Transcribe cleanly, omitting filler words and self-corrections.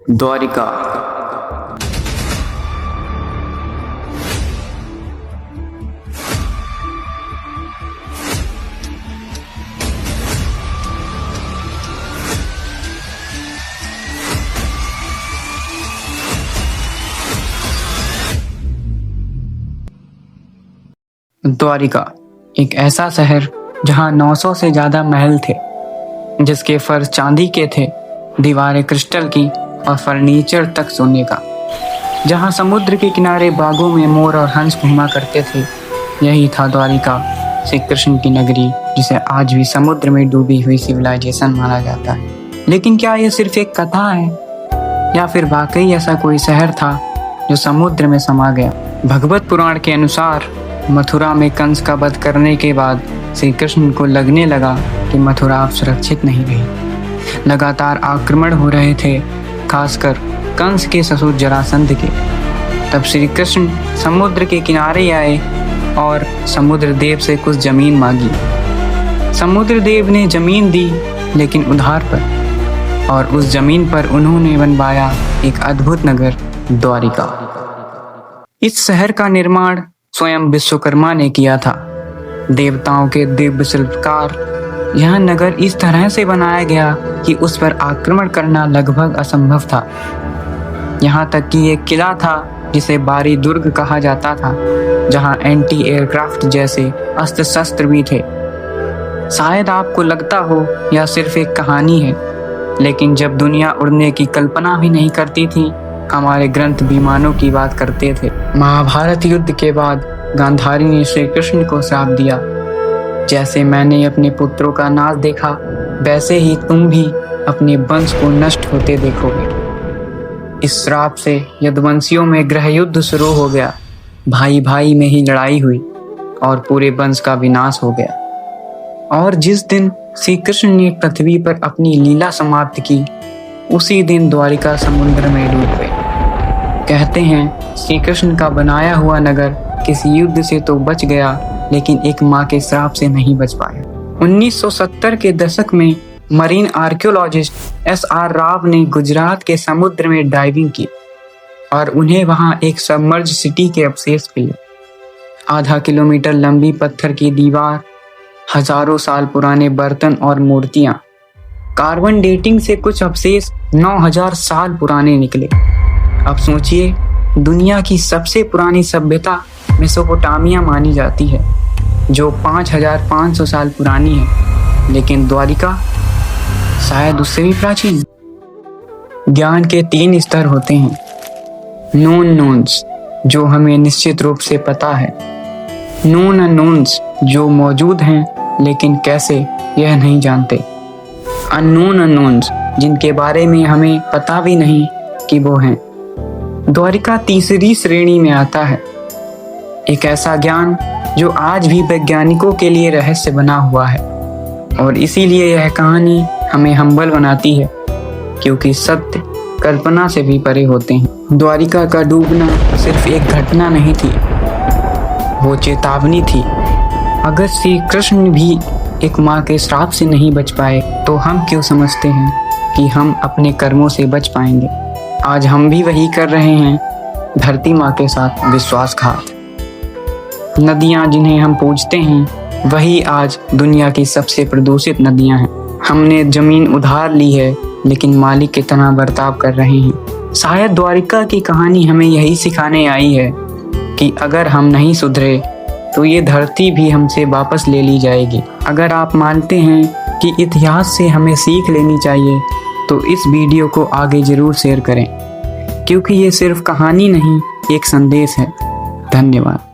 द्वारिका। द्वारिका एक ऐसा शहर जहां 900 से ज्यादा महल थे, जिसके फर्श चांदी के थे, दीवारें क्रिस्टल की और फर्नीचर तक सोने का। जहां समुद्र के किनारे बागों में मोर और हंस घूमा करते थे, यही था द्वारिका, श्री कृष्ण की नगरी, जिसे आज भी समुद्र में डूबी हुई सिविलाइजेशन माना जाता है। लेकिन क्या यह सिर्फ एक कथा है या फिर वाकई ऐसा कोई शहर था जो समुद्र में समा गया? भगवत पुराण के अनुसार मथुरा में कंस का वध करने के बाद श्री कृष्ण को लगने लगा कि मथुरा अब सुरक्षित नहीं रही। लगातार आक्रमण हो रहे थे, खासकर कंस के ससुर जरासंध के। तब श्री कृष्ण समुद्र के किनारे आए और समुद्र देव से कुछ जमीन मांगी। समुद्र देव ने जमीन दी, लेकिन उधार पर, और उस जमीन पर उन्होंने बनवाया एक अद्भुत नगर, द्वारिका। इस शहर का निर्माण स्वयं विश्वकर्मा ने किया था। देवताओं के दिव्य शिल्पकार। यह नगर इस तरह से बनाया गया कि उस पर आक्रमण करना लगभग असंभव था। यहाँ तक कि एक किला था जिसे बारी दुर्ग कहा जाता था, जहाँ एंटी एयरक्राफ्ट जैसे अस्त्र शस्त्र भी थे। शायद आपको लगता हो यह सिर्फ एक कहानी है, लेकिन जब दुनिया उड़ने की कल्पना भी नहीं करती थी, हमारे ग्रंथ विमानों की बात करते थे। महाभारत युद्ध के बाद गांधारी ने श्री कृष्ण को श्राप दिया, जैसे मैंने अपने पुत्रों का नाश देखा, वैसे ही तुम भी अपने वंश को नष्ट होते देखोगे। इस श्राप से यदुवंशियों में गृह युद्ध शुरू हो गया। भाई भाई में ही लड़ाई हुई और पूरे वंश का विनाश हो गया। और जिस दिन श्री कृष्ण ने पृथ्वी पर अपनी लीला समाप्त की, उसी दिन द्वारिका समुद्र में डूब गई। कहते हैं श्री कृष्ण का बनाया हुआ नगर किसी युद्ध से तो बच गया, लेकिन एक माँ के श्राप से नहीं बच पाया। 1970 के दशक में मरीन आर्कियोलॉजिस्ट SR राव ने गुजरात के समुद्र में डाइविंग की और उन्हें वहां एक सबमर्ज सिटी के अवशेष मिले। आधा किलोमीटर लंबी पत्थर की दीवार, हजारों साल पुराने बर्तन और मूर्तियां। कार्बन डेटिंग से कुछ अवशेष 9000 साल पुराने निकले। अब सोचिए, दुनिया की सबसे पुरानी सभ्यता मेसोपोटामिया मानी जाती है, जो 5500 साल पुरानी है, लेकिन द्वारिका शायद उससे भी प्राचीन। ज्ञान के 3 स्तर होते हैं। नोन नोन्स, जो हमें निश्चित रूप से पता है। नोन अननोन्स, जो मौजूद हैं लेकिन कैसे यह नहीं जानते। अननोन अननोन्स, जिनके बारे में हमें पता भी नहीं कि वो हैं। द्वारिका तीसरी श्रेणी में आता है। एक ऐसा ज्ञान जो आज भी वैज्ञानिकों के लिए रहस्य बना हुआ है, और इसीलिए यह कहानी हमें हम्बल बनाती है, क्योंकि सत्य कल्पना से भी परे होते हैं। द्वारिका का डूबना सिर्फ एक घटना नहीं थी, वो चेतावनी थी। अगर श्री कृष्ण भी एक माँ के श्राप से नहीं बच पाए, तो हम क्यों समझते हैं कि हम अपने कर्मों से बच पाएंगे? आज हम भी वही कर रहे हैं, धरती माँ के साथ विश्वासघात। नदियाँ जिन्हें हम पूजते हैं, वही आज दुनिया की सबसे प्रदूषित नदियाँ हैं। हमने जमीन उधार ली है, लेकिन मालिक की तरह बर्ताव कर रहे हैं। शायद द्वारिका की कहानी हमें यही सिखाने आई है कि अगर हम नहीं सुधरे तो ये धरती भी हमसे वापस ले ली जाएगी। अगर आप मानते हैं कि इतिहास से हमें सीख लेनी चाहिए, तो इस वीडियो को आगे जरूर शेयर करें, क्योंकि ये सिर्फ कहानी नहीं, एक संदेश है। धन्यवाद।